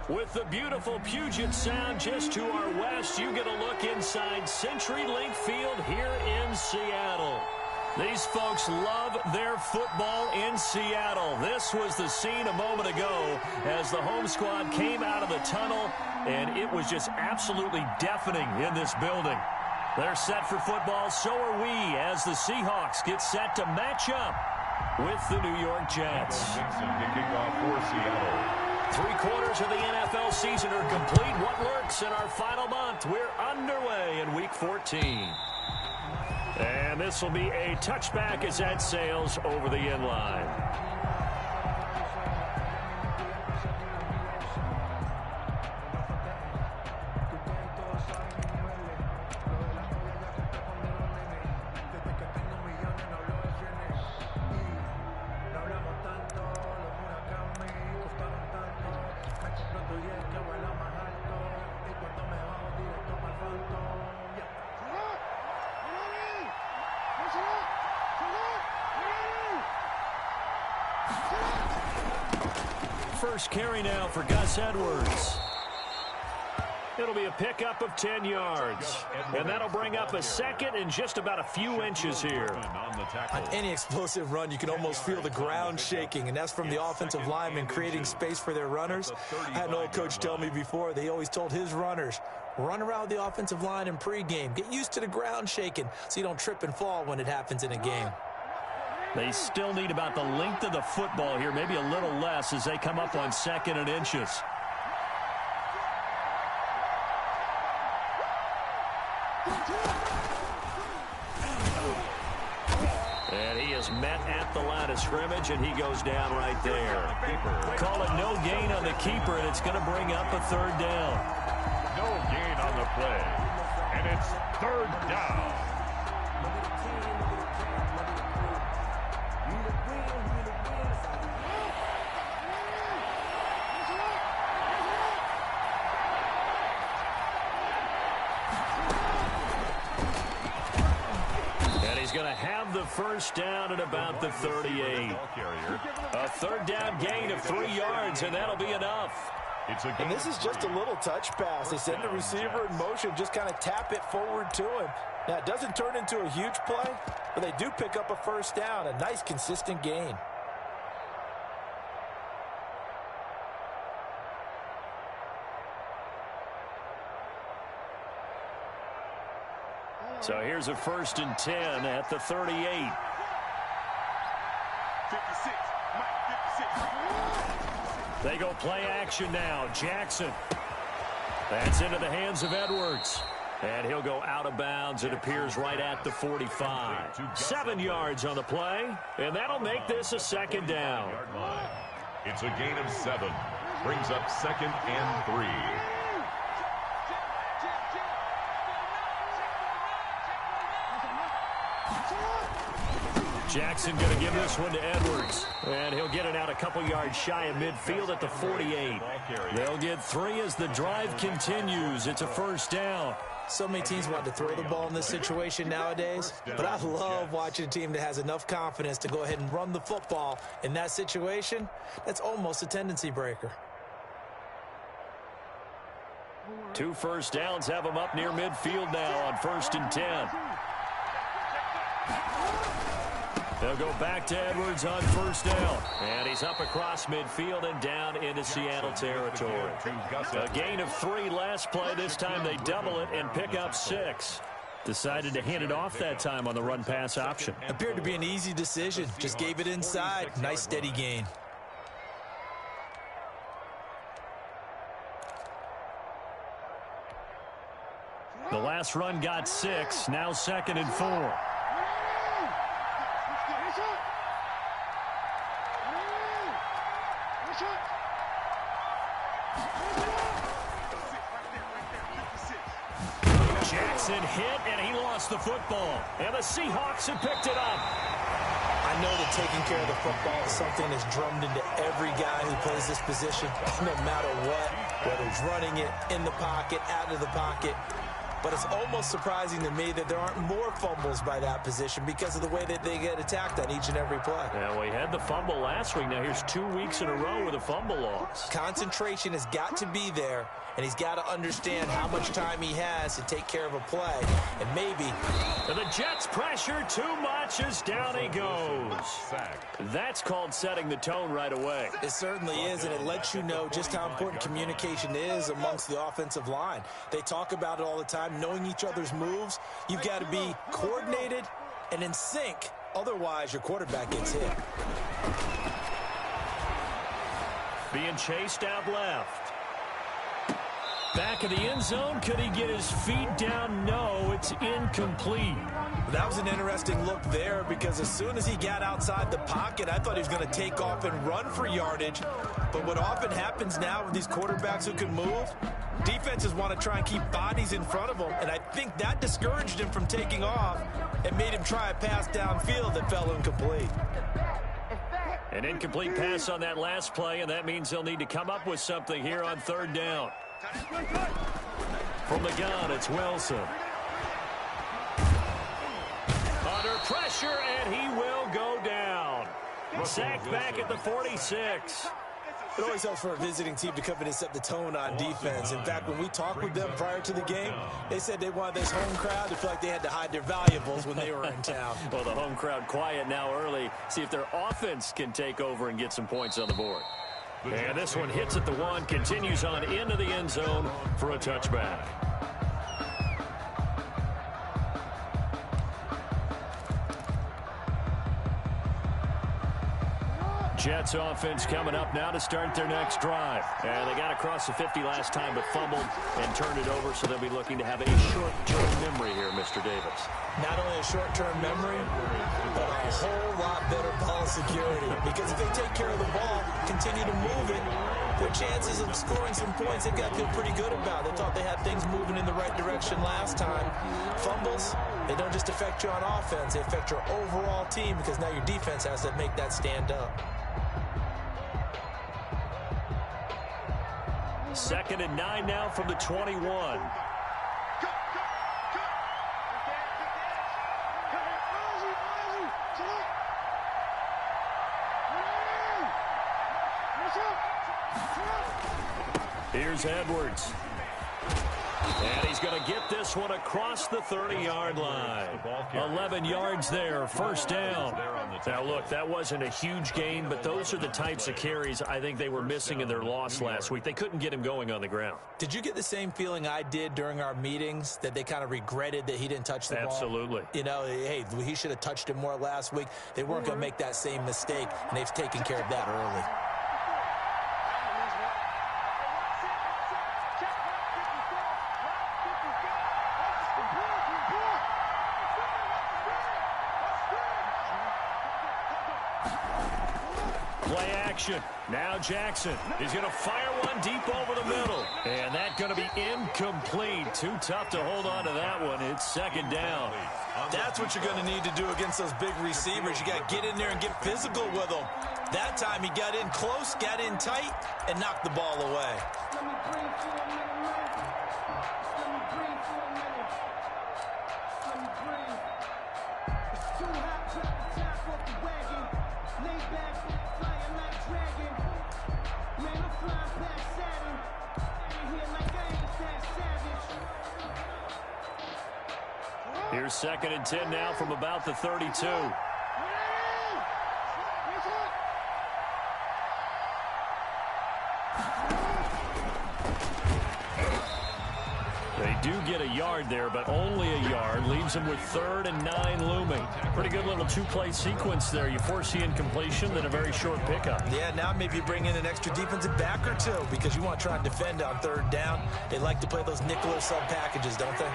With the beautiful Puget Sound just to our west, you get a look inside CenturyLink Field here in Seattle. These folks love their football in Seattle. This was the scene a moment ago as the home squad came out of the tunnel, and it was just absolutely deafening in this building. They're set for football, so are we, as the Seahawks get set to match up with the New York Jets. Kicking off for Seattle. 3/4 of the NFL season are complete. What lurks in our final month? We're underway in Week 14. And this will be a touchback as that sails over the end line. First carry now for Gus Edwards. It'll be a pickup of 10 yards. And that'll bring up a second and just about a few inches here. On any explosive run, you can almost feel the ground shaking, and that's from the offensive linemen creating space for their runners. I had an old coach tell me before, they always told his runners, run around the offensive line in pregame. Get used to the ground shaking so you don't trip and fall when it happens in a game. They still need about the length of the football here, maybe a little less as they come up on 2nd and inches. And he is met at the line of scrimmage, and he goes down right there. Call it no gain on the keeper, and it's going to bring up a 3rd down. No gain on the play, and it's 3rd down. Going to have the first down at about the 38. A 3rd down gain of 3 yards, and that'll be enough. And this is just a little touch pass. They send the receiver in motion, just kind of tap it forward to him. Now, it doesn't turn into a huge play, but they do pick up a first down, a nice, consistent gain. So here's a 1st and 10 at the 38. 56. They go play action now. Jackson. That's into the hands of Edwards. And he'll go out of bounds. It appears right at the 45. 7 yards on the play. And that'll make this a 2nd down. It's a gain of 7. Brings up 2nd and 3. Jackson going to give this one to Edwards. And he'll get it out a couple yards shy of midfield at the 48. They'll get 3 as the drive continues. It's a 1st down. So many teams want to throw the ball in this situation nowadays, but I love watching a team that has enough confidence to go ahead and run the football. In that situation, that's almost a tendency breaker. 2 first downs have them up near midfield now on 1st and 10. They'll go back to Edwards on 1st down. And he's up across midfield and down into Seattle territory. A gain of 3 last play. This time they double it and pick up 6. Decided to hand it off that time on the run-pass option. Appeared to be an easy decision. Just gave it inside. Nice steady gain. The last run got 6. Now 2nd and 4. Jackson hit, and he lost the football. And the Seahawks have picked it up. I know that taking care of the football is something that's drummed into every guy who plays this position, no matter what, whether he's running it, in the pocket, out of the pocket. but it's almost surprising to me that there aren't more fumbles by that position because of the way that they get attacked on each and every play. Yeah, well, he had the fumble last week. Now here's 2 weeks in a row with a fumble loss. Concentration has got to be there, and he's got to understand how much time he has to take care of a play. And maybe... And the Jets pressure too much as down he goes. That's called setting the tone right away. It certainly is, and it lets you know just how important communication is amongst the offensive line. They talk about it all the time, knowing each other's moves. You've got to be coordinated and in sync. Otherwise, your quarterback gets hit. Being chased out left. Back of the end zone. Could he get his feet down? No, it's incomplete. That was an interesting look there because as soon as he got outside the pocket, I thought he was going to take off and run for yardage. But what often happens now with these quarterbacks who can move, defenses want to try and keep bodies in front of them, and I think that discouraged him from taking off and made him try a pass downfield that fell incomplete. An incomplete pass on that last play, and that means they'll need to come up with something here on third down. From the gun, it's Wilson. Under pressure, and he will go down. Sacked back at the 46. It always helps for a visiting team to come in and set the tone on defense. In fact, when we talked with them prior to the game, they said they wanted this home crowd to feel like they had to hide their valuables when they were in town. Well, the home crowd quiet now early. See if their offense can take over and get some points on the board. And this one hits at the 1, continues on into the end zone for a touchback. Jets offense coming up now to start their next drive. And they got across the 50 last time, but fumbled and turned it over, so they'll be looking to have a short-term memory here, Mr. Davis. Not only a short-term memory, but a whole lot better ball security. Because if they take care of the ball, continue to move it, their chances of scoring some points, they've got to feel pretty good about. They thought they had things moving in the right direction last time. Fumbles, they don't just affect you on offense, they affect your overall team because now your defense has to make that stand up. 2nd and 9 now from the 21. Here's Edwards. And he's going to get this one across the 30-yard line. 11 yards there, first down. Now, look, that wasn't a huge gain, but those are the types of carries I think they were missing in their loss last week. They couldn't get him going on the ground. Did you get the same feeling I did during our meetings, that they kind of regretted that he didn't touch the ball? Absolutely. You know, hey, he should have touched it more last week. They weren't going to make that same mistake, and they've taken care of that early. Play action. Now Jackson. He's going to fire one deep over the middle. And that's going to be incomplete. Too tough to hold on to that one. It's 2nd down. That's what you're going to need to do against those big receivers. You got to get in there and get physical with them. That time he got in close, got in tight, and knocked the ball away. Here's 2nd and 10 now from about the 32. They do get a yard there, but only a yard. Leaves them with 3rd and 9 looming. Pretty good little two-play sequence there. You force the incompletion, then a very short pickup. Yeah, now maybe you bring in an extra defensive back or two because you want to try and defend on 3rd down. They like to play those nickel or sub packages, don't they?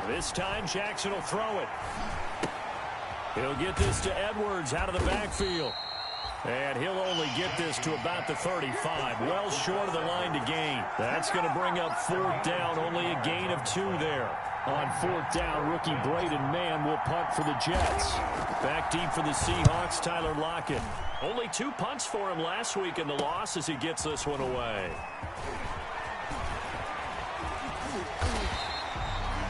This time, Jackson will throw it. He'll get this to Edwards out of the backfield. And he'll only get this to about the 35. Well short of the line to gain. That's going to bring up 4th down. Only a gain of 2 there. On 4th down, rookie Braden Mann will punt for the Jets. Back deep for the Seahawks, Tyler Lockett. Only 2 punts for him last week in the loss as he gets this one away.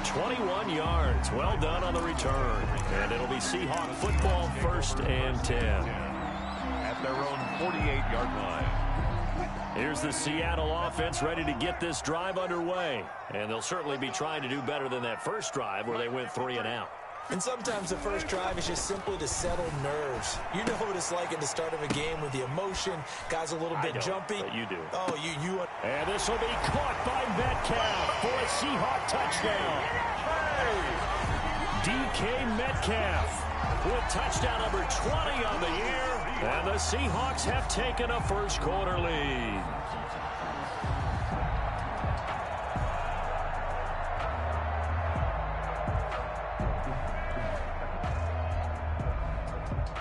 21 yards. Well done on the return. And it'll be Seahawk football, 1st and 10. At their own 48-yard line. Here's the Seattle offense ready to get this drive underway. And they'll certainly be trying to do better than that first drive where they went 3 and out. And sometimes the first drive is just simply to settle nerves. You know what it's like at the start of a game with the emotion. Guys a little bit jumpy. But you do. Oh, you. And this will be caught by Metcalf for a Seahawk touchdown. DK Metcalf with touchdown number 20 on the year. And the Seahawks have taken a first-quarter lead.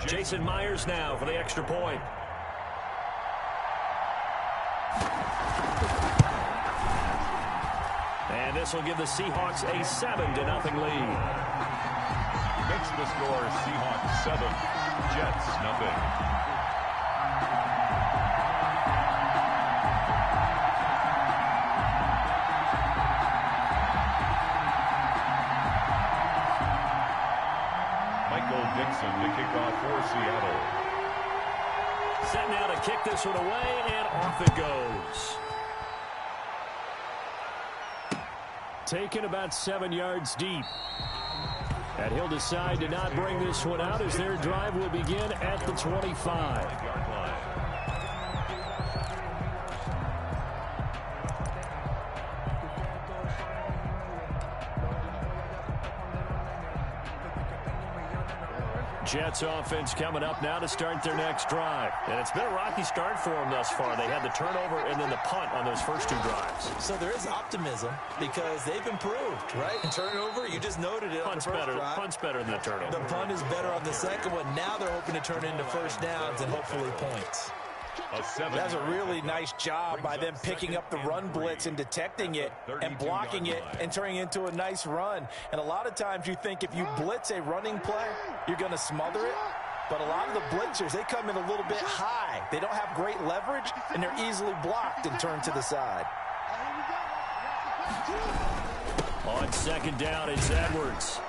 Jason Myers now for the extra point. And this will give the Seahawks a 7-0 lead. Makes the score Seahawks 7, Jets nothing. Dixon to kick off for Seattle. Set now to kick this one away, and off it goes. Taken about 7 yards deep. And he'll decide to not bring this one out as their drive will begin at the 25. Jets offense coming up now to start their next drive. And it's been a rocky start for them thus far. They had the turnover and then the punt on those first 2 drives. So there is optimism because they've improved, right? And turnover, you just noted it on the first drive. Punt's better than the turnover. The punt is better on the second one. Now they're hoping to turn into first downs and hopefully points. That's a really nice job by them picking up the run blitz and detecting it and blocking it and turning it into a nice run. And a lot of times you think if you blitz a running play, you're going to smother it. But a lot of the blitzers, they come in a little bit high. They don't have great leverage, and they're easily blocked and turned to the side. On 2nd down, it's Edwards.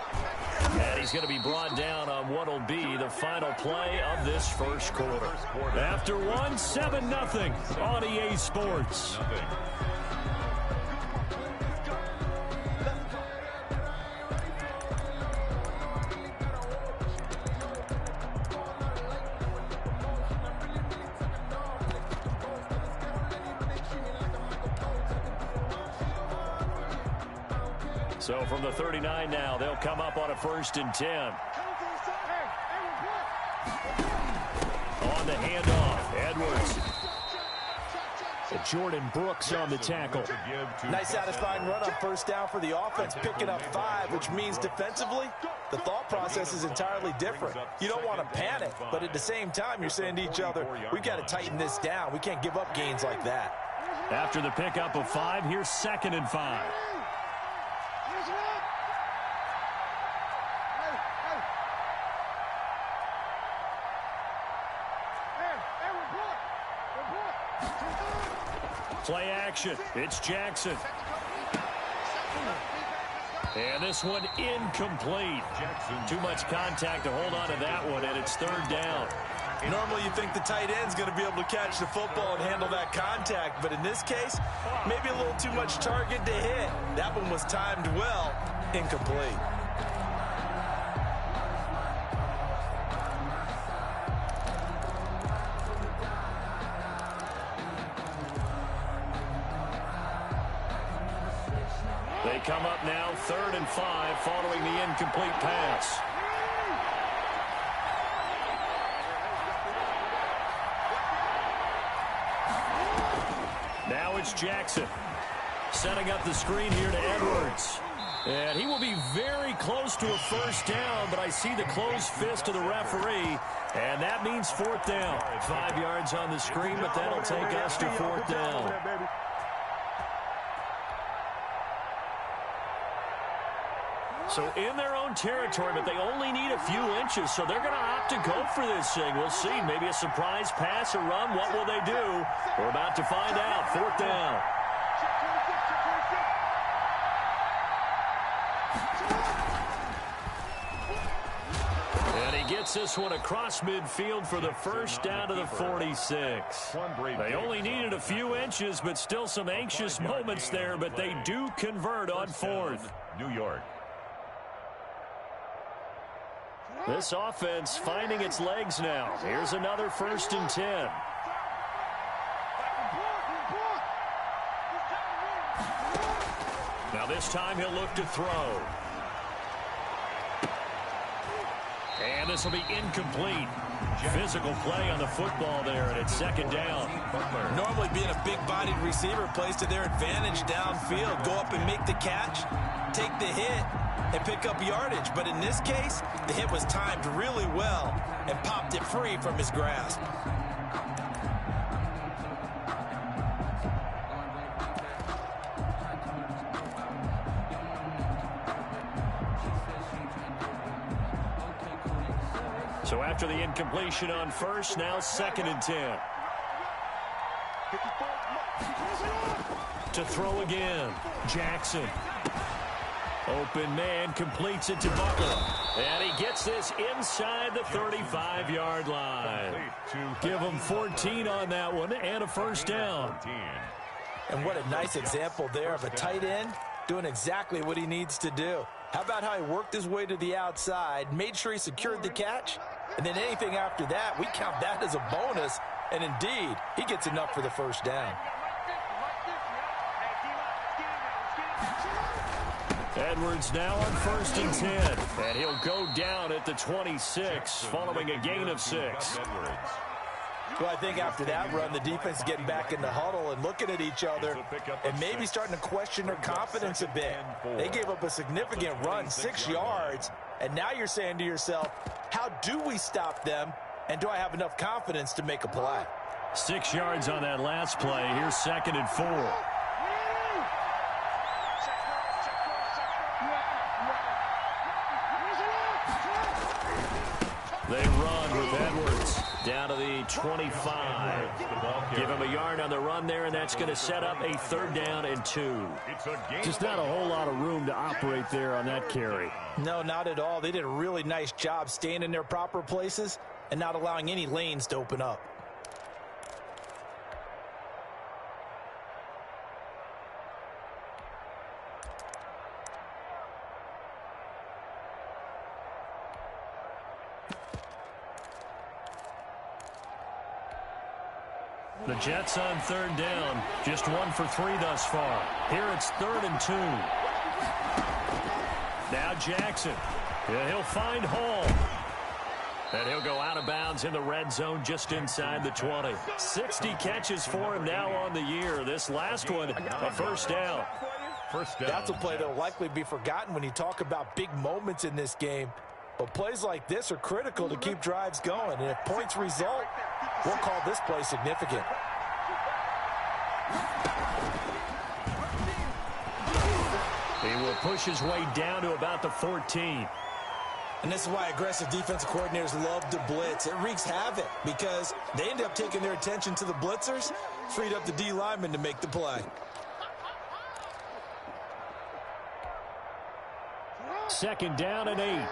And he's going to be brought down on what will be the final play of this first quarter. After 1, 7-0 on EA Sports. So from the 39 now, they'll come up on a 1st and 10. On the handoff, Edwards. Jordan Brooks on the tackle. Nice satisfying run on 1st down for the offense, picking up 5, which means defensively, the thought process is entirely different. You don't want to panic, but at the same time, you're saying to each other, we've got to tighten this down. We can't give up gains like that. After the pickup of 5, here's 2nd and 5. Play action. It's Jackson. And this one incomplete. Too much contact to hold on to that one, and it's 3rd down. Normally you think the tight end's going to be able to catch the football and handle that contact, but in this case, maybe a little too much target to hit. That one was timed well. Incomplete. They come up now 3rd and 5 following the incomplete pass. Now it's Jackson setting up the screen here to Edwards. And he will be very close to a 1st down, but I see the closed fist of the referee, and that means 4th down. 5 yards on the screen, but that'll take us to 4th down. So in their own territory, but they only need a few inches, so they're going to opt to go for this thing. We'll see. Maybe a surprise pass or run. What will they do? We're about to find out. 4th down. And he gets this one across midfield for the first down to the 46. They only needed a few inches, but still some anxious moments there, but they do convert on 4th. New York. This offense finding its legs now. Here's another 1st and 10. Now this time he'll look to throw. And this will be incomplete. Physical play on the football there, and it's 2nd down. Normally being a big-bodied receiver plays to their advantage downfield. Go up and make the catch, take the hit, and pick up yardage. But in this case, the hit was timed really well and popped it free from his grasp. So after the incompletion on 1st, now 2nd and 10. To throw again. Jackson. Open man completes it to Butler. And he gets this inside the 35-yard line. Give him 14 on that one and a 1st down. And what a nice example there of a tight end doing exactly what he needs to do. How about how he worked his way to the outside, made sure he secured the catch, and then anything after that, we count that as a bonus. And indeed, he gets enough for the 1st down. Edwards now on 1st and 10. And he'll go down at the 26 following a gain of 6. Well, I think after that run, the defense is getting back in the huddle and looking at each other and maybe starting to question their confidence a bit. They gave up a significant run, 6 yards, and now you're saying to yourself, how do we stop them, and do I have enough confidence to make a play? 6 yards on that last play. Here's 2nd and 4. They run with Edwards down to the 25. Give him a yard on the run there, and that's going to set up a 3rd down and 2. Just not a whole lot of room to operate there on that carry. No, not at all. They did a really nice job staying in their proper places and not allowing any lanes to open up. The Jets on 3rd down. Just 1 for 3 thus far. Here it's 3rd and 2. Now Jackson. Yeah, he'll find Hall. And he'll go out of bounds in the red zone just inside the 20. 60 catches for him now on the year. This last one, a 1st down. That's a play that will likely be forgotten when you talk about big moments in this game. But plays like this are critical to keep drives going. And if points result, we'll call this play significant. He will push his way down to about the 14. And this is why aggressive defensive coordinators love to blitz. It wreaks havoc because they end up taking their attention to the blitzers, freed up the D lineman to make the play. 2nd down and 8.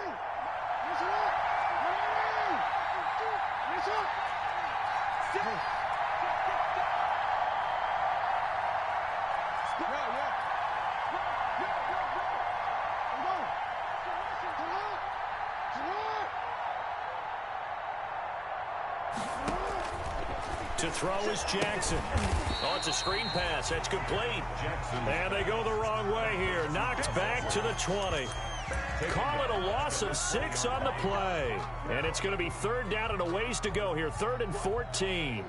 To throw is Jackson. Oh, it's a screen pass. That's complete. And they go the wrong way here. Knocked back to the 20. Call it a loss of 6 on the play. And it's going to be 3rd down and a ways to go here. 3rd and 14.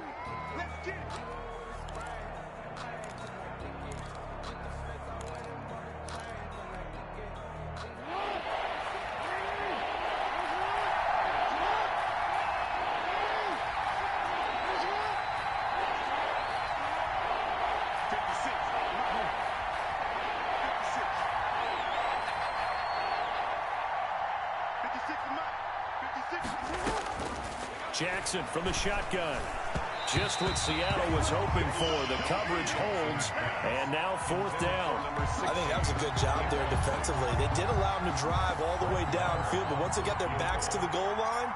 Jackson from the shotgun. Just what Seattle was hoping for. The coverage holds, and now 4th down. I think that was a good job there defensively. They did allow them to drive all the way downfield, but once they got their backs to the goal line,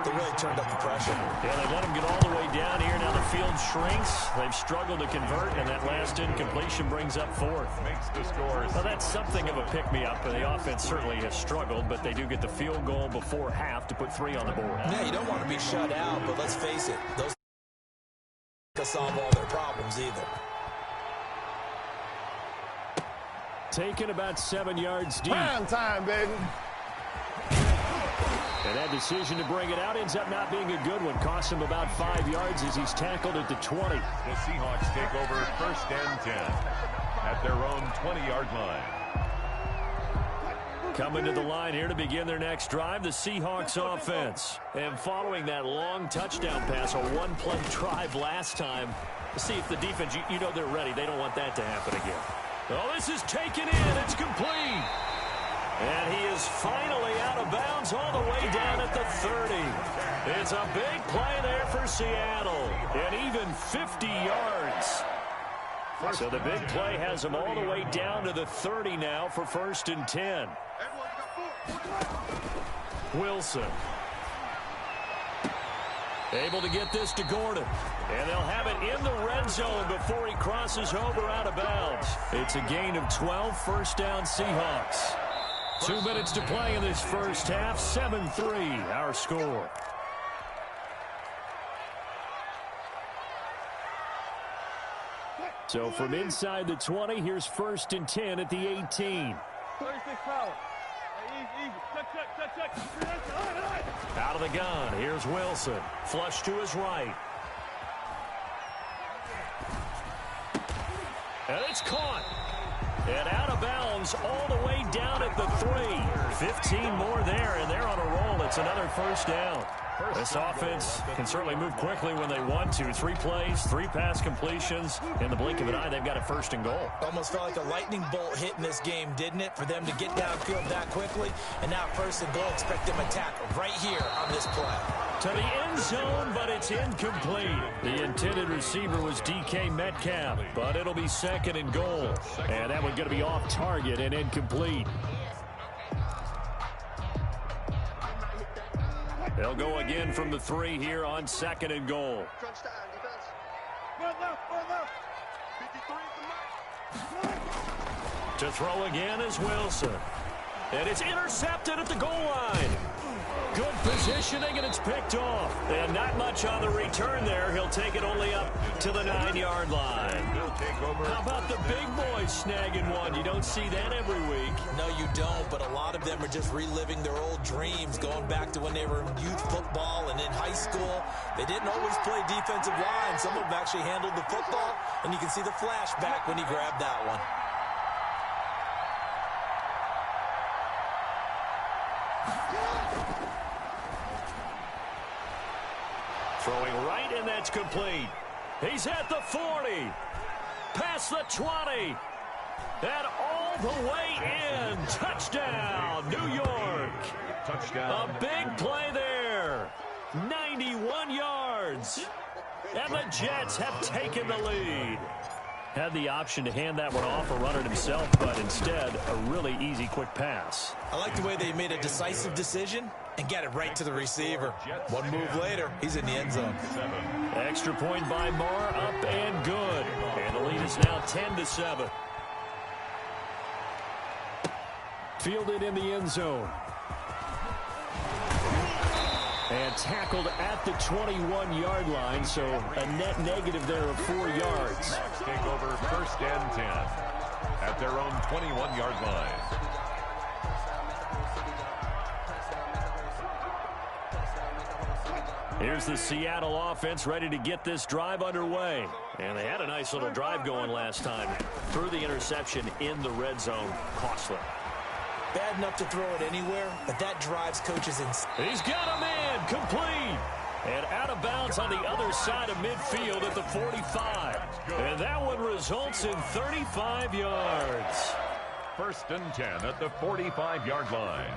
they really turned up the pressure. Yeah, they let them get all the way down here. Now the field shrinks. They've struggled to convert, and that last incompletion brings up 4th. Makes the scores. Well, that's something of a pick-me-up, and the offense certainly has struggled, but they do get the field goal before half to put 3 on the board. Yeah, you don't want to be shut out, but let's face it, those to solve all their problems either. Taken about 7 yards deep. Prime time, baby. And that decision to bring it out ends up not being a good one. Costs him about 5 yards as he's tackled at the 20. The Seahawks take over 1st and 10 at their own 20-yard line. Coming to the line here to begin their next drive, the Seahawks offense. And following that long touchdown pass, a one-play drive last time, see if the defense, you know they're ready. They don't want that to happen again. Oh, this is taken in. It's complete. And he is finally out of bounds all the way down at the 30. It's a big play there for Seattle. And even 50 yards. So the big play has him all the way down to the 30 now for 1st and 10. Wilson. Able to get this to Gordon. And they'll have it in the red zone before he crosses over out of bounds. It's a gain of 12, 1st down Seahawks. 2 minutes to play in this first half. 7-3 our score. So from inside the 20, here's 1st and 10 at the 18. 36 power. Easy. Check. Out of the gun, here's Wilson. Flush to his right. And it's caught. And out of bounds all the way down at the 3. 15 more there, and they're on a roll. It's another 1st down. This offense can certainly move quickly when they want to. 3 plays, 3 pass completions. In the blink of an eye, they've got a 1st and goal. Almost felt like a lightning bolt hit in this game, didn't it? For them to get downfield that quickly. And now 1st and goal, expect them to tackle right here on this play. To the end zone, but it's incomplete. The intended receiver was DK Metcalf, but it'll be 2nd and goal. And that one's going to be off target and incomplete. They'll go again from the 3 here on 2nd and goal. To throw again is Wilson. And it's intercepted at the goal line. Good positioning, and it's picked off. And not much on the return there. He'll take it only up to the 9-yard line. How about the big boys snagging one? You don't see that every week. No, you don't, but a lot of them are just reliving their old dreams, going back to when they were in youth football and in high school. They didn't always play defensive line. Some of them actually handled the football, and you can see the flashback when he grabbed that one. Throwing right, and that's complete. He's at the 40. Past the 20. And all the way in. Touchdown, New York. Touchdown. A big play there. 91 yards. And the Jets have taken the lead. Had the option to hand that one off or run it himself, but instead, a really easy, quick pass. I like the way they made a decisive decision and got it right to the receiver. One move later, he's in the end zone. Extra point by Marr, up and good. And the lead is now 10-7. Fielded in the end zone. And tackled at the 21-yard line, so a net negative there of 4 yards. Take over 1st and 10 at their own 21-yard line. Here's the Seattle offense ready to get this drive underway. And they had a nice little drive going last time. Threw the interception in the red zone. Costly. Bad enough to throw it anywhere, but that drives coaches in. He's got a man, complete. And out of bounds on the other side of midfield at the 45. And that one results in 35 yards. 1st and 10 at the 45-yard line.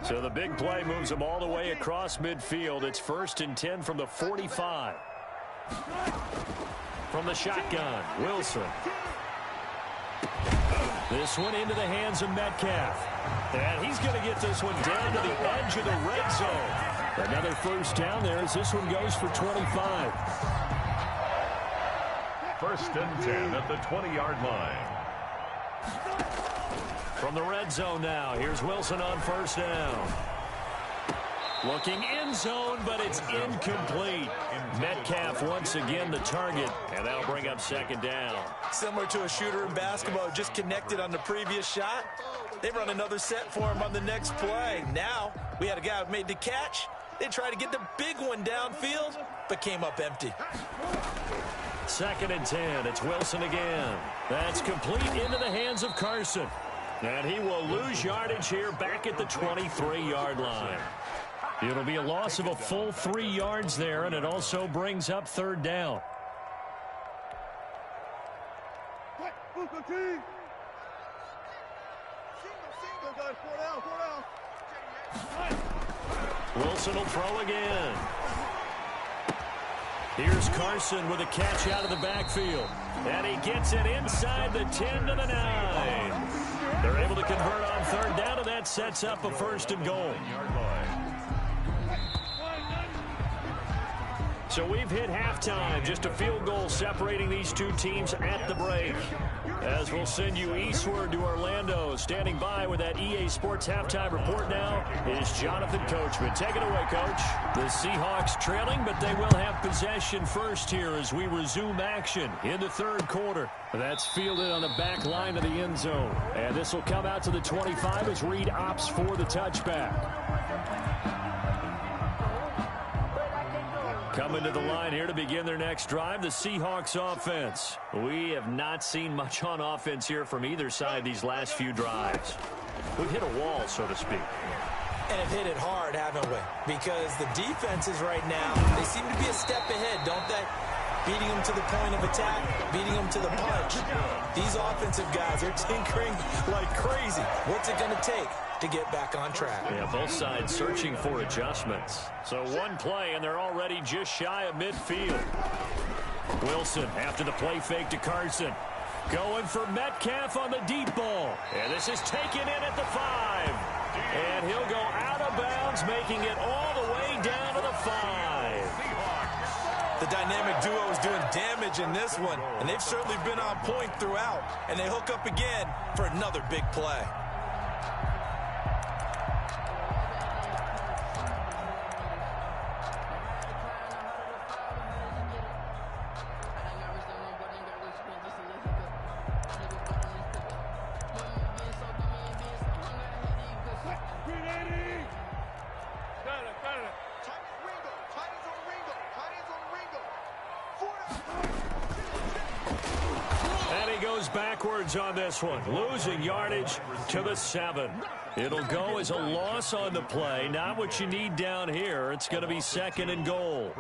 So the big play moves them all the way across midfield. It's 1st and 10 from the 45. From the shotgun, Wilson. This one into the hands of Metcalf. And he's going to get this one down to the edge of the red zone. Another first down there as this one goes for 25. 1st and 10 at the 20-yard line. From the red zone now, here's Wilson on 1st down. Looking end zone, but it's incomplete. Metcalf once again the target, and that'll bring up 2nd down. Similar to a shooter in basketball, just connected on the previous shot. They run another set for him on the next play. Now, we had a guy who made the catch. They tried to get the big one downfield, but came up empty. 2nd and 10. It's Wilson again. That's complete into the hands of Carson. And he will lose yardage here back at the 23-yard line. It'll be a loss of a full 3 yards there, and it also brings up 3rd down. Wilson will throw again. Here's Carson with a catch out of the backfield. And he gets it inside the 10 to the 9. They're able to convert on 3rd down, and that sets up a 1st and goal. So we've hit halftime, just a field goal separating these two teams at the break. As we'll send you eastward to Orlando. Standing by with that EA Sports halftime report now is Jonathan Coachman. Take it away, Coach. The Seahawks trailing, but they will have possession first here as we resume action in the 3rd quarter. That's fielded on the back line of the end zone. And this will come out to the 25 as Reed opts for the touchback. Coming to the line here to begin their next drive, the Seahawks offense. We have not seen much on offense here from either side these last few drives. We've hit a wall, so to speak. And have hit it hard, haven't we? Because the defenses right now, they seem to be a step ahead, don't they? Beating them to the point of attack, beating them to the punch. These offensive guys are tinkering like crazy. What's it going to take to get back on track? Yeah, both sides searching for adjustments. So one play, and they're already just shy of midfield. Wilson after the play fake to Carson. Going for Metcalf on the deep ball. And this is taken in at the 5. And he'll go out of bounds, making it all the way down to the 5. The dynamic duo is doing damage in this one, and they've certainly been on point throughout. And they hook up again for another big play. Backwards on this one, losing yardage to the 7. It'll go as a loss on the play. Not what you need down here. It's going to be 2nd and goal.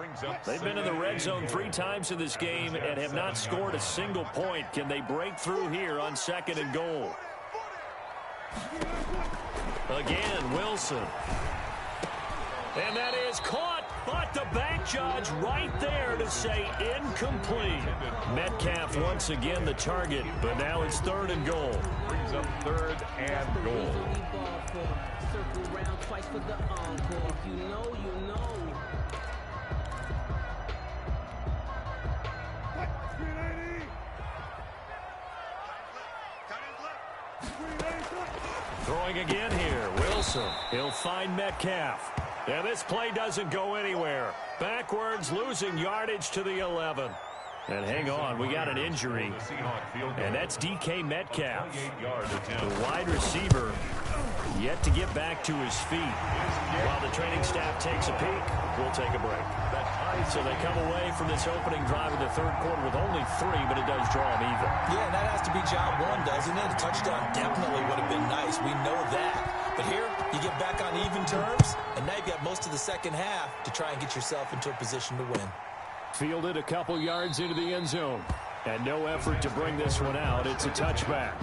They've been in the red zone 3 times in this game and have not scored a single point. Can they break through here on 2nd and goal? Again, Wilson. And that is caught, but the back judge right there to say incomplete. Metcalf once again the target, but now it's 3rd and goal. Brings up 3rd and goal. Circle round twice for the encore. If you know, you know. Throwing again here, Wilson. He'll find Metcalf. And this play doesn't go anywhere. Backwards, losing yardage to the 11. And hang on, we got an injury. And that's DK Metcalf. The wide receiver yet to get back to his feet. While the training staff takes a peek, we'll take a break. So they come away from this opening drive in the 3rd quarter with only 3, but it does draw them even. Yeah, and that has to be job 1, doesn't it? A touchdown definitely would have been nice. We know that. But here, you get back on even terms, and now you've got most of the second half to try and get yourself into a position to win. Fielded a couple yards into the end zone. And no effort to bring this one out. It's a touchback.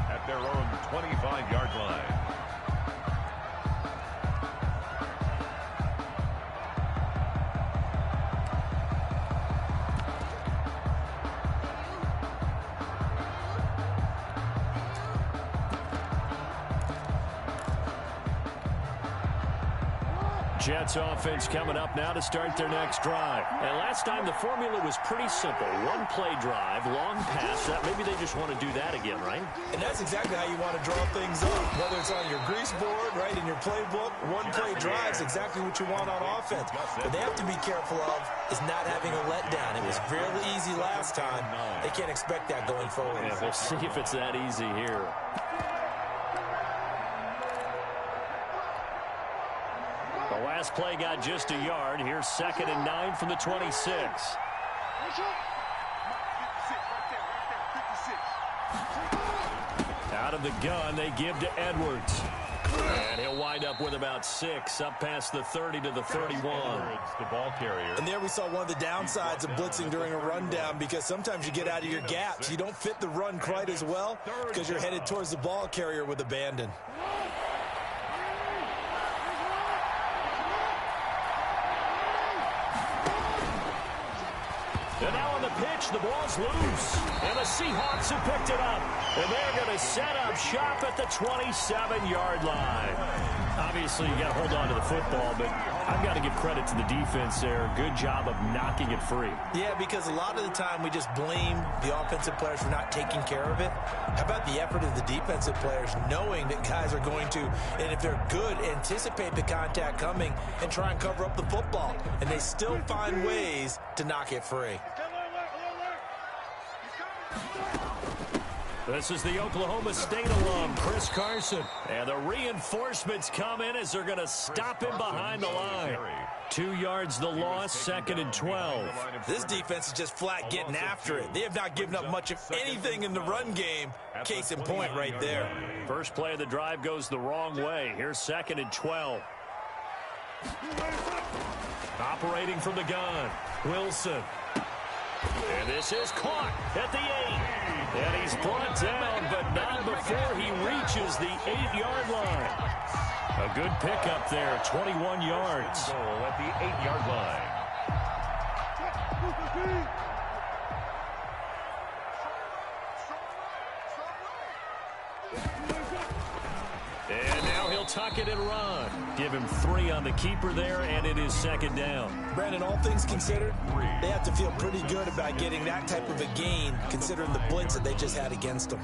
At their own 25-yard line. Jets offense coming up now to start their next drive. And last time the formula was pretty simple. One play drive, long pass. Maybe they just want to do that again, right? And that's exactly how you want to draw things up. Whether it's on your grease board, right, in your playbook, one play drive is exactly what you want on offense. But they have to be careful of is not having a letdown. It was really easy last time. They can't expect that going forward. Yeah, we'll see if it's that easy here. The last play got just a yard. Here's 2nd and 9 from the 26. Out of the gun, they give to Edwards. And he'll wind up with about 6, up past the 30 to the 31. The ball carrier. And there we saw one of the downsides of blitzing during a rundown, because sometimes you get out of your gaps. You don't fit the run quite as well because you're headed towards the ball carrier with abandon. And now on the pitch, the ball's loose. And the Seahawks have picked it up. And they're going to set up shop at the 27-yard line. Obviously, you got to hold on to the football, but I've got to give credit to the defense there. Good job of knocking it free. Yeah, because a lot of the time we just blame the offensive players for not taking care of it. How about the effort of the defensive players knowing that guys are going to, and if they're good, anticipate the contact coming and try and cover up the football. And they still find ways to knock it free. This is the Oklahoma State alum, Chris Carson. And the reinforcements come in as they're going to stop him behind the line. 2 yards the loss, 2nd and 12. This defense is just flat getting after it. They have not given up much of anything in the run game. Case in point right there. First play of the drive goes the wrong way. Here's 2nd and 12. Operating from the gun, Wilson. And this is caught at the 8. And he's brought down, but not before he reaches the 8-yard line. A good pickup there, 21 yards. Goal at the 8-yard line. And now he'll tuck it and run. Give him 3 on the keeper there, and it is 2nd down. Brandon, all things considered, they have to feel pretty good about getting that type of a gain, considering the blitz that they just had against them.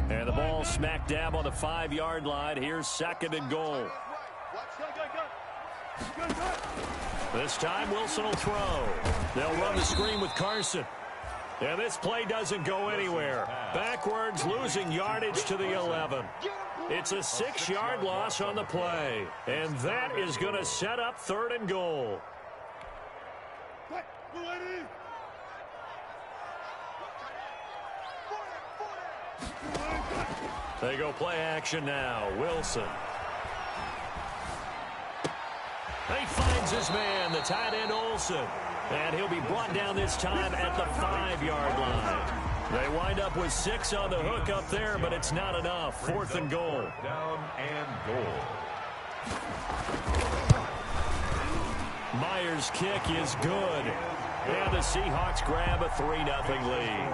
And the ball smack dab on the 5-yard line. Here's 2nd and goal. This time, Wilson will throw. They'll run the screen with Carson. And this play doesn't go anywhere. Backwards, losing yardage to the 11. It's a 6-yard loss on the play. And that is going to set up 3rd and goal. They go play action now. Wilson. He finds his man, the tight end Olsen. And he'll be brought down this time at the 5-yard line. They wind up with 6 on the hook up there, but it's not enough. 4th and goal. Down and goal. Myers' kick is good. And the Seahawks grab a 3-0 lead.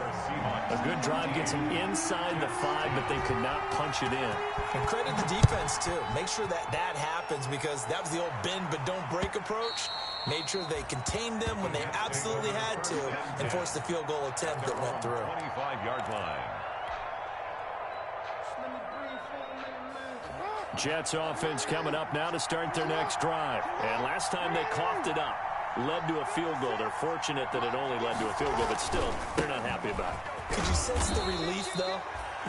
A good drive gets them inside the 5, but they could not punch it in. And credit the defense, too. Make sure that that happens, because that was the old bend but don't break approach. Made sure they contained them when they absolutely had to and forced the field goal attempt that went through. 25-yard line. Jets offense coming up now to start their next drive. And last time they coughed it up, led to a field goal. They're fortunate that it only led to a field goal, but still, they're not happy about it. Could you sense the relief, though,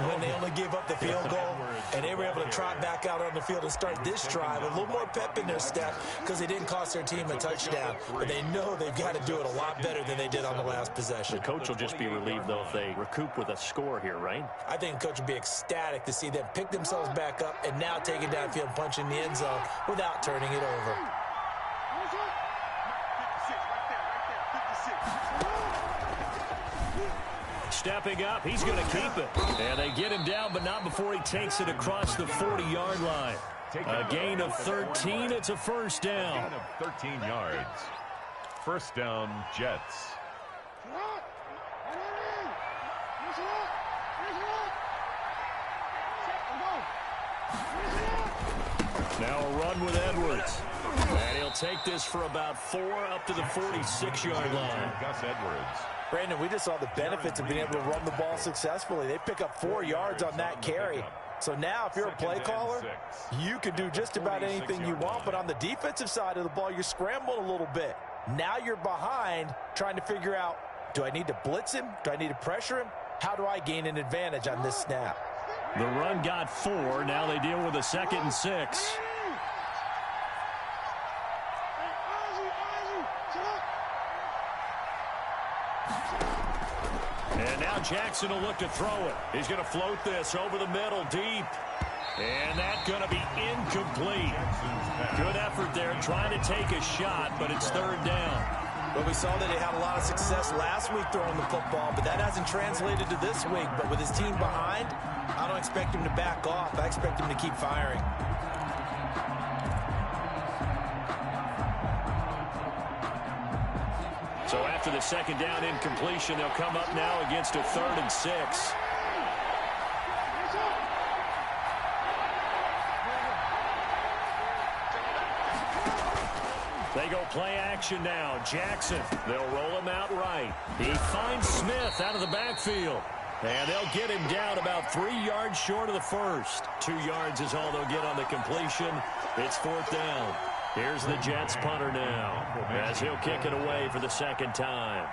when they only gave up the field goal and they were able to trot back out on the field and start this drive with a little more pep in their step because they didn't cost their team a touchdown, but they know they've got to do it a lot better than they did on the last possession. The coach will just be relieved, though, if they recoup with a score here, right? I think the coach would be ecstatic to see them pick themselves back up and now take it downfield and punch in the end zone without turning it over. Stepping up, he's going to keep it. And they get him down, but not before he takes it across the 40-yard line. A gain of 13, it's a 1st down. Gain of 13 yards. 1st down, Jets. Now a run with Edwards. And he'll take this for about 4 up to the 46-yard line. Gus Edwards. Brandon, we just saw the benefits of being able to run the ball successfully. They pick up 4 yards on that carry. So now if you're a play caller, you can do just about anything you want. But on the defensive side of the ball, you're scrambling a little bit. Now you're behind trying to figure out, do I need to blitz him? Do I need to pressure him? How do I gain an advantage on this snap? The run got 4. Now they deal with a 2nd and 6. And now Jackson will look to throw it. He's going to float this over the middle deep. And that's going to be incomplete. Good effort there trying to take a shot, but it's 3rd down. Well, we saw that he had a lot of success last week throwing the football, but that hasn't translated to this week. But with his team behind, I don't expect him to back off. I expect him to keep firing. So after the 2nd down incompletion, they'll come up now against a 3rd and 6. They go play action now. Jackson, they'll roll him out right. He finds Smith out of the backfield. And they'll get him down about 3 yards short of the first. 2 yards is all they'll get on the completion. It's 4th down. Here's the Jets punter now as he'll kick it away for the 2nd time.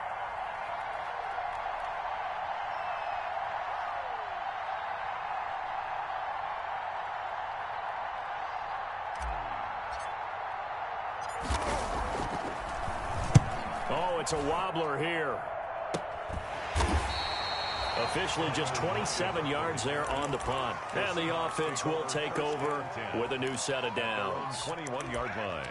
Oh, it's a wobbler here. Officially just 27 yards there on the punt. And the offense will take over with a new set of downs. 21-yard line.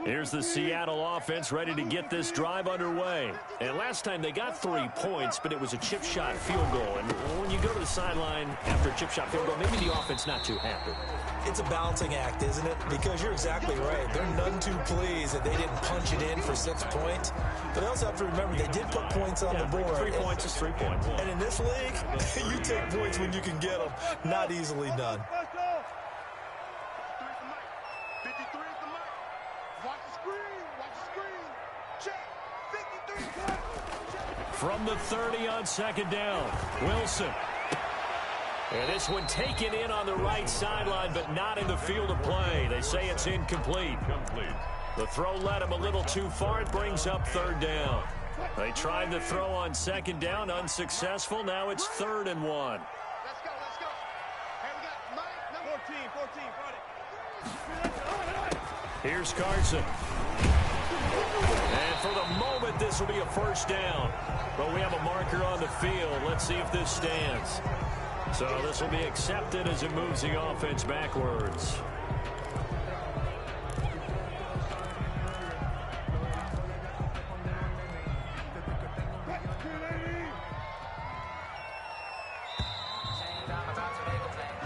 Here's the Seattle offense ready to get this drive underway. And last time they got 3 points, but it was a chip shot field goal. And when you go to the sideline after a chip shot field goal, maybe the offense not too happy. It's a balancing act, isn't it? Because you're exactly right. They're none too pleased that they didn't punch it in for 6 points. But they also have to remember they did put points on the board. 3 points is 3 points. And in this league, you take points when you can get them. Not easily done. From the 30 on 2nd down, Wilson. And this one taken in on the right sideline, but not in the field of play. They say it's incomplete. The throw led him a little too far. It brings up 3rd down. They tried the throw on 2nd down, unsuccessful. Now it's 3rd and 1. Let's go. Hey, we got Mike, 14, Here's Carson. And for the moment, this will be a 1st down. But we have a marker on the field. Let's see if this stands. So this will be accepted as it moves the offense backwards.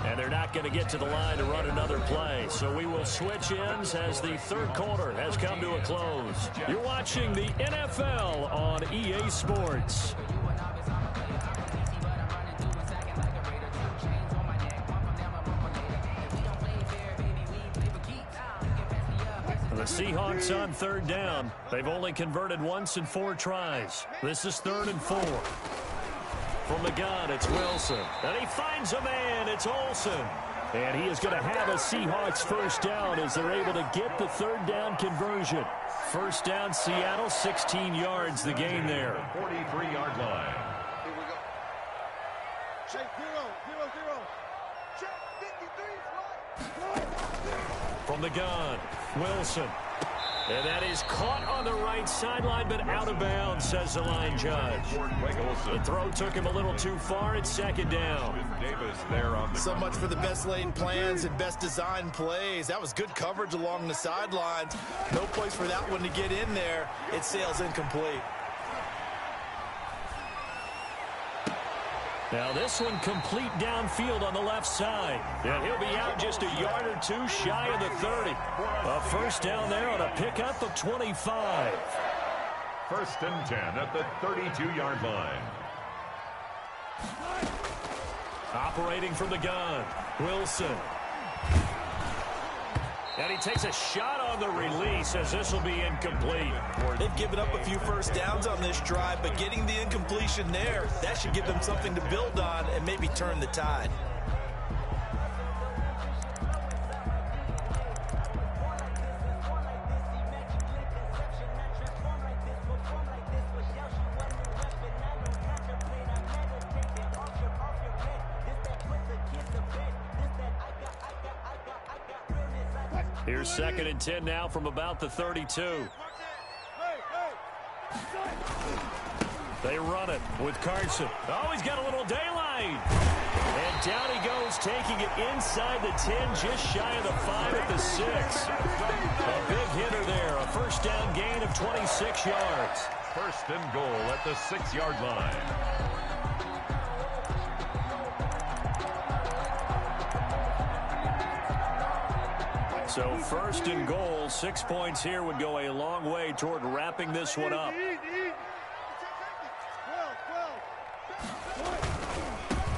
And they're not going to get to the line to run another play. So we will switch ends as the 3rd quarter has come to a close. You're watching the NFL on EA Sports. The Seahawks on 3rd down. They've only converted once in 4 tries. This is 3rd and 4. From the gun, it's Wilson. And he finds a man. It's Olsen. And he is going to have a Seahawks 1st down as they're able to get the 3rd down conversion. 1st down, Seattle, 16 yards the gain there. 43-yard line. Here we go. Check 0-0-0. Check 53. From the gun, Wilson. And that is caught on the right sideline, but out of bounds, says the line judge. The throw took him a little too far. It's 2nd down. So much for the best laid plans and best designed plays. That was good coverage along the sidelines. No place for that one to get in there. It sails incomplete. Now this one complete downfield on the left side. And he'll be out just a yard or two shy of the 30. A first down there on a pickup of 25. First and 10 at the 32-yard line. Operating from the gun, Wilson. And he takes a shot on the release as this will be incomplete. They've given up a few first downs on this drive, but getting the incompletion there, that should give them something to build on and maybe turn the tide. Here's second and 10 now from about the 32. They run it with Carson. Oh, he's got a little daylight. And down he goes, taking it inside the 10, just shy of the 5 at the 6. A big hitter there, a first down gain of 26 yards. First and goal at the 6-yard line. So first and goal, 6 points here would go a long way toward wrapping this one up.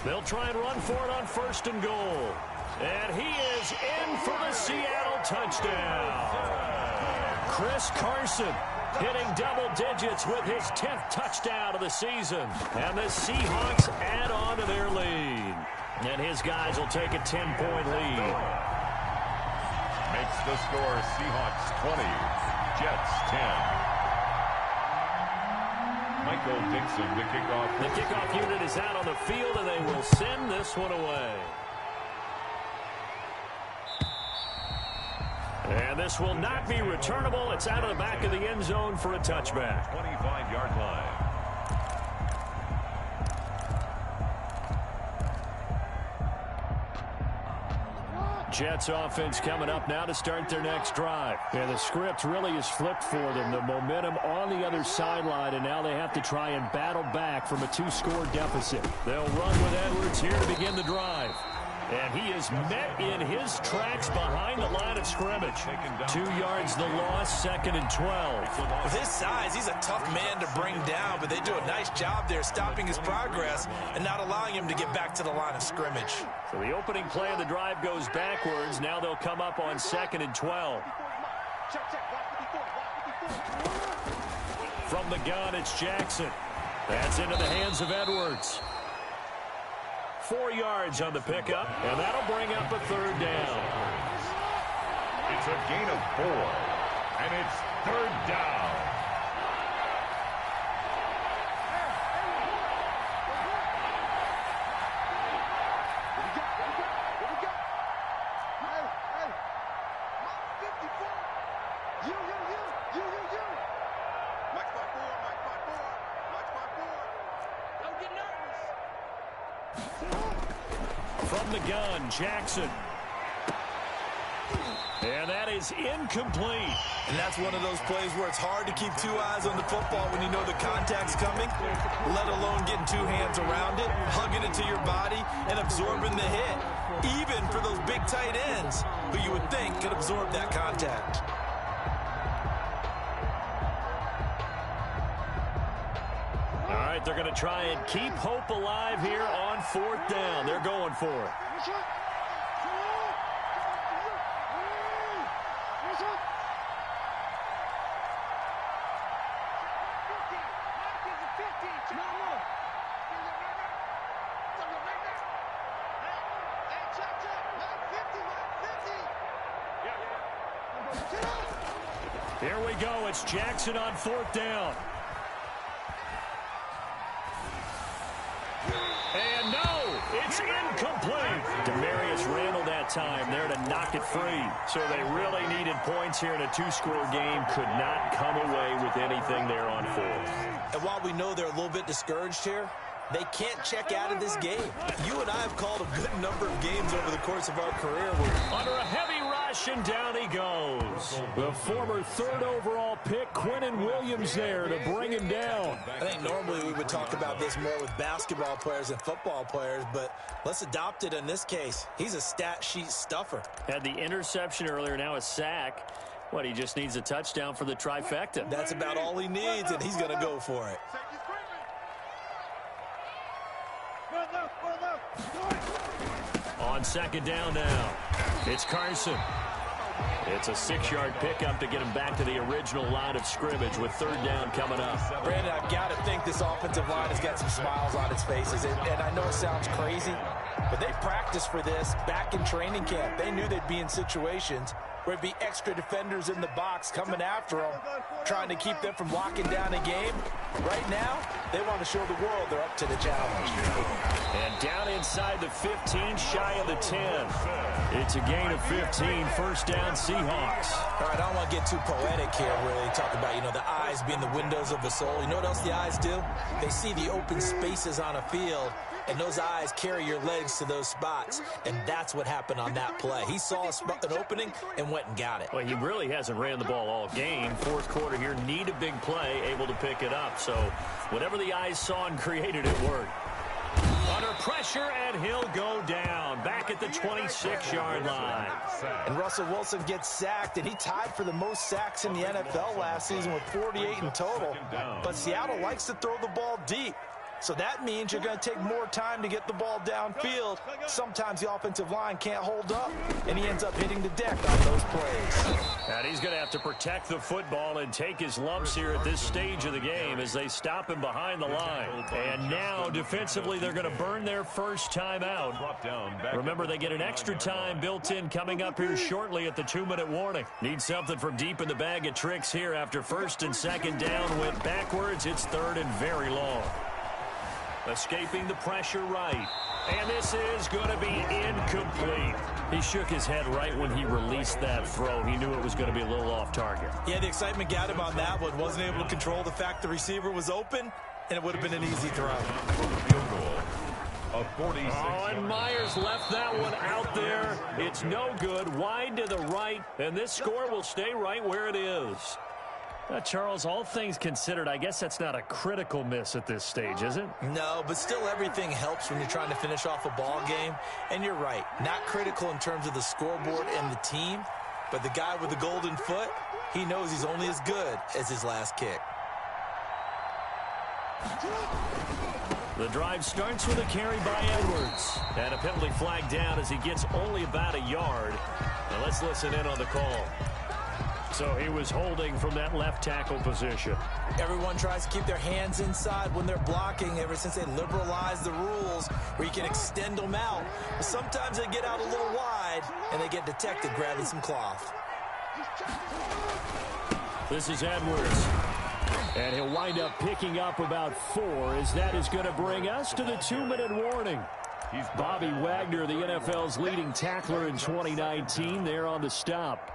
They'll try and run for it on first and goal. And he is in for the Seattle touchdown. Chris Carson hitting double digits with his 10th touchdown of the season. And the Seahawks add on to their lead. And his guys will take a 10-point lead. Makes the score Seahawks 20, Jets 10. Michael Dixon to kick off. The kickoff unit is out on the field, and they will send this one away. And this will not be returnable. It's out of the back of the end zone for a touchback. 25-yard line. Jets offense coming up now to start their next drive. Yeah, the script really is flipped for them. The momentum on the other sideline, and now they have to try and battle back from a 2-score deficit. They'll run with Edwards here to begin the drive. And he is met in his tracks behind the line of scrimmage. 2 yards the loss, second and 12. With his size, he's a tough man to bring down, but they do a nice job there stopping his progress and not allowing him to get back to the line of scrimmage. So the opening play of the drive goes backwards. Now they'll come up on second and 12. From the gun, it's Jackson. That's into the hands of Edwards. 4 yards on the pickup, and that'll bring up a third down. It's a gain of 4, and it's third down. From the gun, Jackson. And that is incomplete. And that's one of those plays where it's hard to keep 2 eyes on the football when you know the contact's coming, let alone getting 2 hands around it, hugging it to your body, and absorbing the hit. Even for those big tight ends, who you would think could absorb that contact. All right, they're going to try and keep hope alive here on fourth down. They're going for it. Here we go. It's Jackson on fourth down. And no, it's incomplete. Demarius Randall that time there to knock it free. So they really needed points here in a 2-score game. Could not come away with anything there on fourth. And while we know they're a little bit discouraged here, they can't check out of this game. You and I have called a good number of games over the course of our career where under a heavy rush, possession. Down he goes. The former 3rd overall pick, Quinnen Williams, there to bring him down. I think normally we would talk about this more with basketball players and football players, but let's adopt it in this case. He's a stat sheet stuffer. Had the interception earlier, now a sack. What, he just needs a touchdown for the trifecta. That's about all he needs, and he's going to go for it. On 2nd down now, it's Carson. It's a 6-yard pickup to get him back to the original line of scrimmage with 3rd down coming up. Brandon, I've got to think this offensive line has got some smiles on its faces. And I know it sounds crazy, but they practiced for this back in training camp. They knew they'd be in situations where it'd be extra defenders in the box coming after them, trying to keep them from locking down a game. Right now, they want to show the world they're up to the challenge. And down inside the 15, shy of the 10. It's a gain of 15, 1st down Seahawks. All right, I don't want to get too poetic here, really. Talk about, the eyes being the windows of the soul. You know what else the eyes do? They see the open spaces on a field, and those eyes carry your legs to those spots, and that's what happened on that play. He saw an opening and went and got it. Well, he really hasn't ran the ball all game. 4th quarter here, need a big play, able to pick it up. So whatever the eyes saw and created, it worked. Under pressure, and he'll go down. Back at the 26-yard line. And Russell Wilson gets sacked, and he tied for the most sacks in the NFL last season with 48 in total. But Seattle likes to throw the ball deep. So that means you're going to take more time to get the ball downfield. Sometimes the offensive line can't hold up, and he ends up hitting the deck on those plays. And he's going to have to protect the football and take his lumps here at this stage of the game as they stop him behind the line. And now, defensively, they're going to burn their first time out. Remember, they get an extra time built in coming up here shortly at the 2-minute warning. Need something from deep in the bag of tricks here after 1st and 2nd down. Went backwards. It's 3rd and very long. Escaping the pressure right. And this is going to be incomplete. He shook his head right when he released that throw. He knew it was going to be a little off target. Yeah, the excitement got him on that one. Wasn't able to control the fact the receiver was open, and it would have been an easy throw. Field goal of 46. Oh, and Myers left that one out there. It's no good. Wide to the right, and this score will stay right where it is. Charles, all things considered, I guess that's not a critical miss at this stage, is it? No, but still everything helps when you're trying to finish off a ball game. And you're right, not critical in terms of the scoreboard and the team, but the guy with the golden foot, he knows he's only as good as his last kick. The drive starts with a carry by Edwards. And a penalty flag down as he gets only about a yard. Now let's listen in on the call. So he was holding from that left tackle position. Everyone tries to keep their hands inside when they're blocking ever since they liberalized the rules where you can extend them out. But sometimes they get out a little wide and they get detected grabbing some cloth. This is Edwards. And he'll wind up picking up about 4 as that is going to bring us to the 2-minute warning. Bobby Wagner, the NFL's leading tackler in 2019, there on the stop.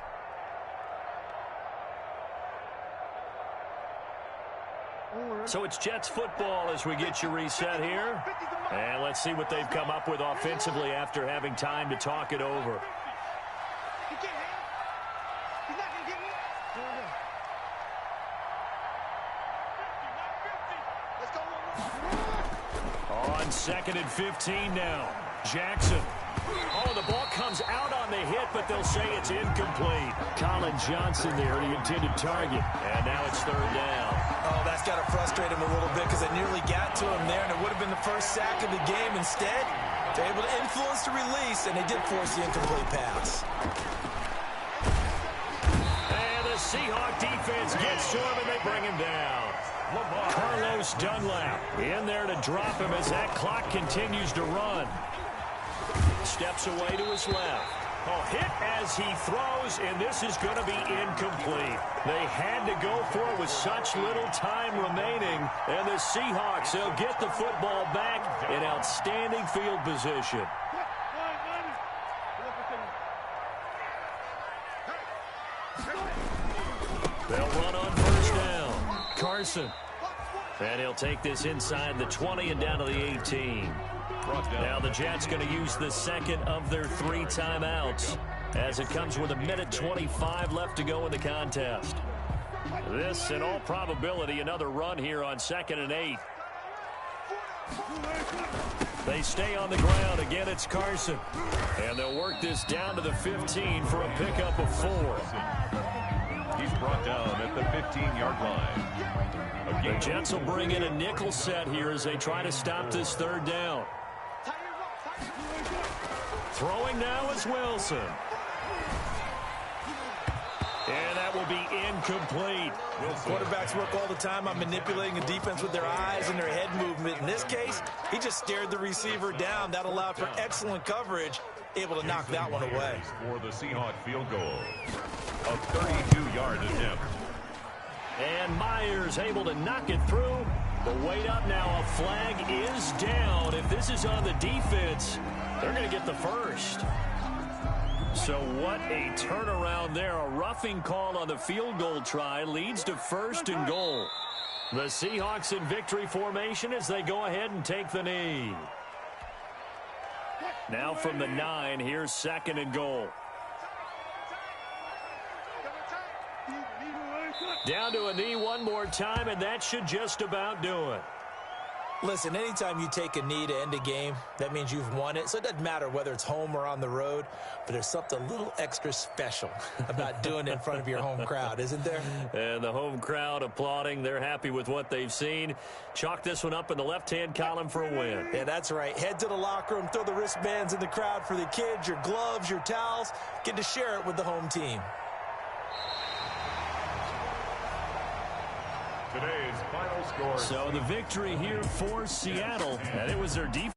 So it's Jets football as we get you reset here. And let's see what they've come up with offensively after having time to talk it over. On 2nd and 15 now. Jackson. Oh, the ball comes out on the hit, but they'll say it's incomplete. Colin Johnson there, the intended target. And now it's 3rd down. Oh, that's got to frustrate him a little bit because they nearly got to him there, and it would have been the first sack of the game. Instead, they're able to influence the release, and they did force the incomplete pass. And the Seahawks defense gets to him, and they bring him down. Carlos Dunlap in there to drop him as that clock continues to run. Steps away to his left. Oh, hit as he throws, and this is going to be incomplete. They had to go for it with such little time remaining, and the Seahawks, they'll get the football back in outstanding field position. They'll run on 1st down. Carson. And he'll take this inside the 20 and down to the 18. Now the Jets going to use the 2nd of their 3 timeouts. as it comes with 1:25 left to go in the contest. This, in all probability, another run here on 2nd and 8. They stay on the ground. Again, it's Carson. And they'll work this down to the 15 for a pickup of 4. He's brought down at the 15-yard line. The Jets will bring in a nickel set here as they try to stop this 3rd down. Throwing now is Wilson. And that will be incomplete. Quarterbacks work all the time on manipulating the defense with their eyes and their head movement. In this case, he just stared the receiver down. That allowed for excellent coverage, able to knock that one away. For the Seahawks field goal, a 32-yard attempt. And Myers able to knock it through. But wait up now, a flag is down. If this is on the defense, they're going to get the first. So what a turnaround there. A roughing call on the field goal try leads to 1st and goal. The Seahawks in victory formation as they go ahead and take the knee. Now from the 9, here's 2nd and goal. Down to a knee one more time, and that should just about do it. Listen, anytime you take a knee to end a game, that means you've won it. So it doesn't matter whether it's home or on the road, but there's something a little extra special about doing it in front of your home crowd, isn't there? And the home crowd applauding. They're happy with what they've seen. Chalk this one up in the left-hand column for a win. Yeah, that's right. Head to the locker room, throw the wristbands in the crowd for the kids, your gloves, your towels. Get to share it with the home team. Today's final score. So the victory here for Seattle, and it was their defense.